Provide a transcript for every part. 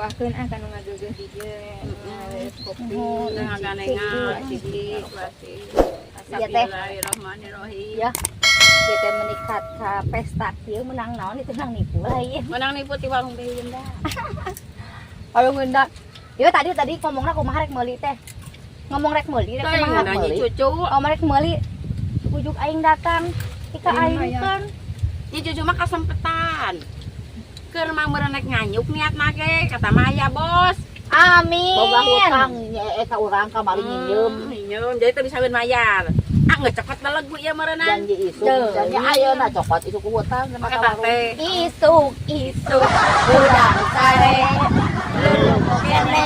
doakeun kan ngageugeuh di dieu kopi ngaganengan siji berarti Iya teh. Bismillahirrahmanirrahim. Ya. Kita menikah ke pesta kieu menang naon itu menang nipu lain. Menang nipu ti warung teh Yunda. Kalau ngendak. Ieu tadi ngomongna kumaha rek meuli teh. Ngomong rek meuli rek kumaha Nanya meuli. cucu. Ngomong rek meuli. Bujuk aing datang. Ika aing kan. Ini cucu mah kasempetan. Keur mah meureun rek nganyuk niatna ge kata Maya bos. Amin. Boga hutang ka urang kamari nyinjem. Nyinjem jadi teh bisa bayar. Ah ngecekot belegu ieu meureunna. Janji isuk, janji ayeuna cokot isuk ku hutang sama Maka ka warung. teh. Isuk udang sare. Lulu kene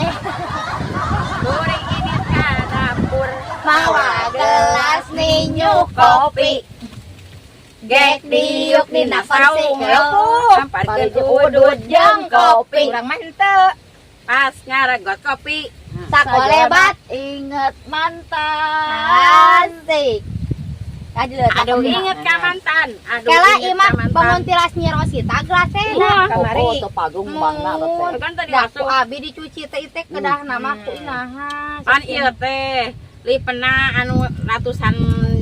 Goreng ini ka dapur. mawa gelas ninyu kopi. Gek diuk dina saung Samparkeun udud jeung kopi. urang mah henteu pas ngaregot kopi. Sakolebat Ingat Ah, mantan. asik. Aduh inget ka mantan. Aduh Kela inget imah ka mantan. bangun tilas Nyi Rosita gelasena. Wah, kamari. Oh, teu pagung bangna teh. Kan tadi Dah ku asuh. abi dicuci teh teh kedah nama ku inaha. Pan ieu teh lipena anu ratusan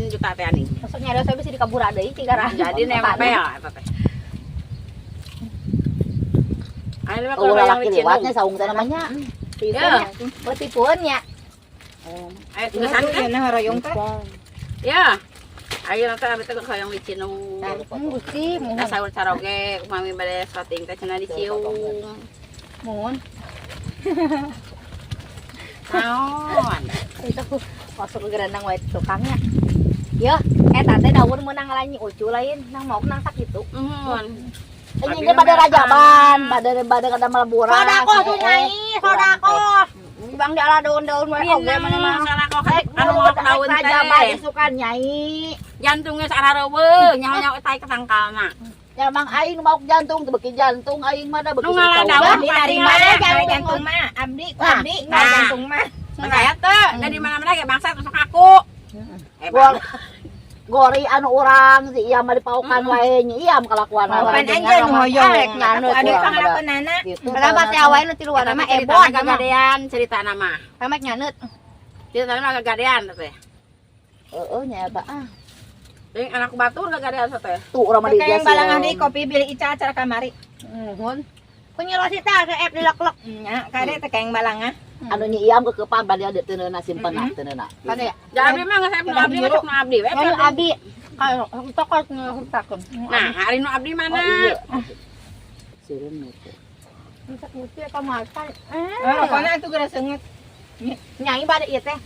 juta teh ani. Masuk nyari saya bisa dikabur deui 300. Jadi nempel eta teh. Ayo mah Oh, kalau yang laki licin. lewatnya saung teh namanya. Ya. Betipueun nya. Ayo geus tulisan teh. cenah hoyong teh Ya. Ayo nanti abis itu kalau yang licin Gusti Nah, sahur saroge, mami bade shooting teh cenah dicium. mun. Naon? Itu aku masuk ke gerandang wae tukangnya. Ya, teh daun meunang lain ucu lain nang mau nang sakitu. Ini ge pada rajaban, pada kada maleburan. Sodako tuh nyai, sodako. Bang di ala daun-daun wae oge mana mah. Sarako anu mau daun rajaban teh. suka nyai. Jantungnya sarareubeung, nyaho-nyaho tai ke tangkalna. Ya mang aing mau jantung teu beuki jantung aing mah da beuki. Nu ngalah daun abdi pasti dari mana ngalah. jantung mah abdi ku Nah, abdi nah. jantung mah Saya teh dari mana-mana ge bangsa tusuk aku. Gua gori anu urang si iam mah dipaukan wae nyi iam kalakuan pan anjeun nu hoyong nganut adi urang pangalapeunana Kenapa teh awalnya nu tiluan Eta mah mah ebon cerita gagadean cerita nama. Remek nyanut. Cerita nama gagadean teh. Heeh nya eta ah. Jeung anak batur gagadean teh. Tuh urang mah di Kayak yang balang ahdi kopi beli Ica acara kamari Nuhun. Ku Nyi Rosita ke F dilek-lek. nya kade teh kayak yang balang ah anu nyi iam kekepan bade ade teu neuna simpenna teu neuna. Kan ya. Jadi mah nggak saya abdi masuk nu abdi we. Nyi abi kalau tokol ngehutakeun. Nah, hari nu abdi Oh mana? iya. Sireun teh. Bisa kuci eta makan. pokoknya itu geus seungeut Nyai bade ieu teh.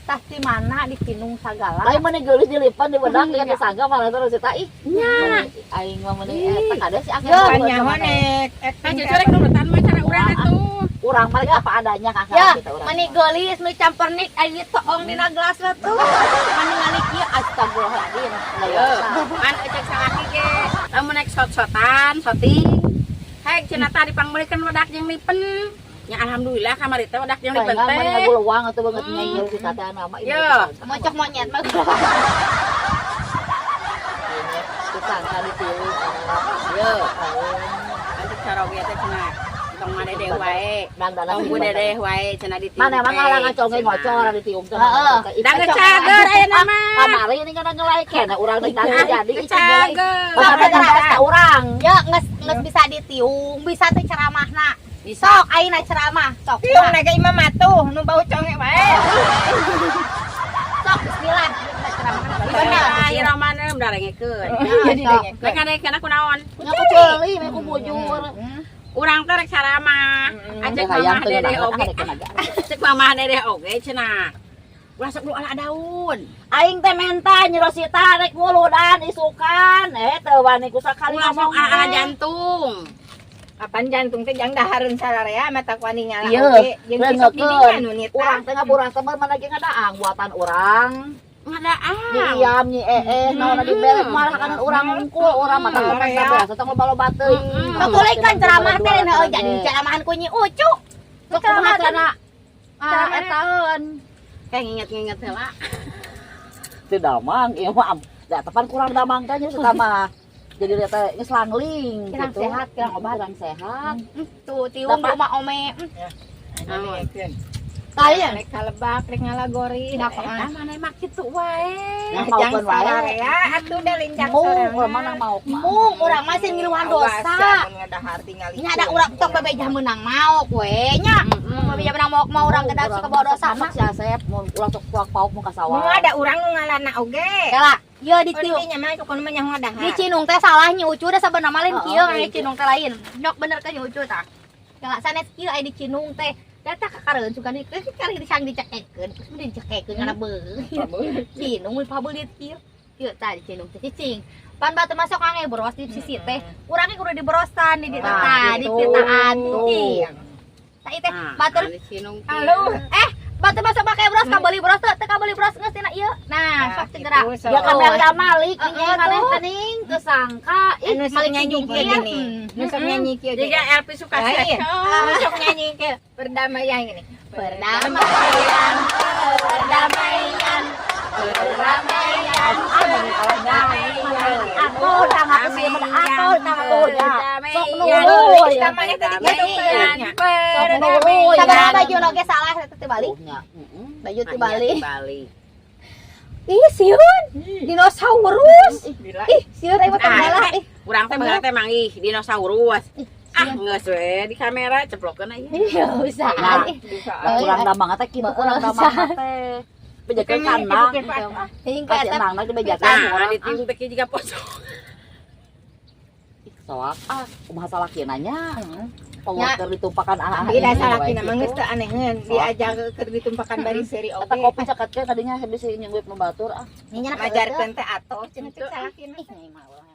Tas di mana di Pinung Sagala. Lain mana geulis dilipan di bedak di sangga malah terus eta ih. Nya. Aing mah meuni eta kada si akeh. pan nyaho nek Kan cucu rek nurutan mah cara urang atuh. Urang mah apa adanya kakak Ya, kita urang. mani gelis nu campur nik aya toong dina gelas tuh. Mani ngali kieu astagfirullahaladzim. Ayo, kan ecek salaki ge. Lamun naik shot-shotan, shooting. Hek cenah tadi pangmeulikeun wedak jeung lipen. Ya alhamdulillah kamari teh wedak jeung lipen Palingan mah teh. ngagu leuwang atuh banget nyanyi si tata nama ieu. Yo. Mocok monyet mah. Kita kali tilu. Yo. Ecek saroge teh cenah tong madedeh wae. Dan dalam Tong dedeh wae cenah ditiup. mana emang ngalang conge ngocor di tiung teh. Heeh. Da ngecager aya nama. Kamari ini kan ngelai kene urang deui tadi jadi Ngecager. Bakal cerita urang. Ya geus bisa ditiung, bisa teh ceramahna. Bisa. Sok ayeuna ceramah, sok. tiung naga imam atuh nu bau conge wae Sok bismillah kita ceramahna. Bener, ieu romana udah rengekeun. jadi dengek Rek ngadekeun kunaon? Nya kecuali me ku bujur. Urang teh rek saramah. Ajak mamah dedeh oge. Cek mamah dedeh oge cenah. Ulah sok ala daun. Aing teh menta Nyi Rosita rek nguludan isukan teu wani ku sakali Ulah sok ngomong ala jantung. Apaan jantung teh jang dahareun sararea mata ku ani nyala Ieu, oge jeung besok di dinya beungekeun. nu nita Urang teh ngapura teh mana ge ngadaang buatan urang. Ngadaang. Nyi iam nyi naon di belek malah kan urang ngungkul urang mata komen biasa tong loba teuing. Ketulikan ceramah teh na jadi ceramahan ku Nyi Ucu. Sok kumaha cenah? Ceramah Etaeun. Kayak nginget-nginget heula. Teu damang ieu mah da tepan kurang damang teh nya suka mah. jadi dia teh geus langling Kirang gitu. sehat, kirang obat. Kirang sehat. Tuh tiung Dapat. rumah ome. Kalian rek kalebak rek ngalagori Kenapa? Mana emak kitu wae. Jang salarea atuh da lincak Mau sorangan. mana mau mah. Mung urang mah sing ngiluan dosa. Mun ngadahar tinggal Nya ada urang tok bebejah menang mau we nya. Bebejah menang mau urang kedah suka bawa dosa mah. Si Asep mau ulah sok puak pauk mau ka Mun sawah. ada urang nu ngalanna oge. Kala, ieu di Oh, tiung. dinya mah pokona mah nyaho ngadahar. Di Cinung teh salahnya Ucu da sabeuna mah lain kieu Oh, aya gitu. Cinung teh lain. Nyok bener ka Ucu tah. Kala sanes kieu aya di Cinung teh. Data kakareun sugan ieu kali disang dicekekeun, terus mending dicekekeun kana beung. Cinung we pabeulit kieu. Kieu tah di Cinung teh cicing. Pan batu masuk angin boros di sisi teh. Urangnya kudu diborosan di dieu tah, di pitaan cicing. Tah ieu teh batur Sinung. Halo. batu masuk pakai bros ka beuli bros teh ka beuli bros geus tina ieu. Nah, sok segera. Ya kamera Malik Heeh, nya maneh tuh. teuing kesangka Anu sok Malik nyanyi Cinung kieu kieu. gini. Nu sok nyanyi kieu Jadi gini. LP suka Ah, iya. sih. Nu sok nyanyi kieu perdamaian gini. Perdamaian, perdamaian, perdamaian, aku tang aku sih aku tang aku ya. Sok Iya, nuluy. Namanya tadi gitu. Sok nuluy. Sabaraha baju lo ge salah eta teh balik. Nya, heeh. Baju teh balik. Bali. Ih, sieun. Dinosaurus. Ih, sieun aya Ah, tanggalah. Ih, Urang teh beunang teh manggih dinosaurus. Ah, geus we di kamera ceplokeun aya. iya bisa. Nah. Ih, Kurang damang teh kitu kurang damang teh. Bejakeun kandang. hingga Kasih eta enangna teh bejakeun Nah, orang. di tiung teh kieu jiga pocong. Soak kumaha salakina nya. Ya. Penguatir ditumpakan anak-anak. Beda ini, salah we, kina gitu. mah geus teu aneheun. Diajak keur ditumpakan bari seri Eta oge. kopi caket teh tadinya bisa nyengguit nu batur ah. Nya Majarkeun teh atoh cenah cek salah kina. Ih, mah urang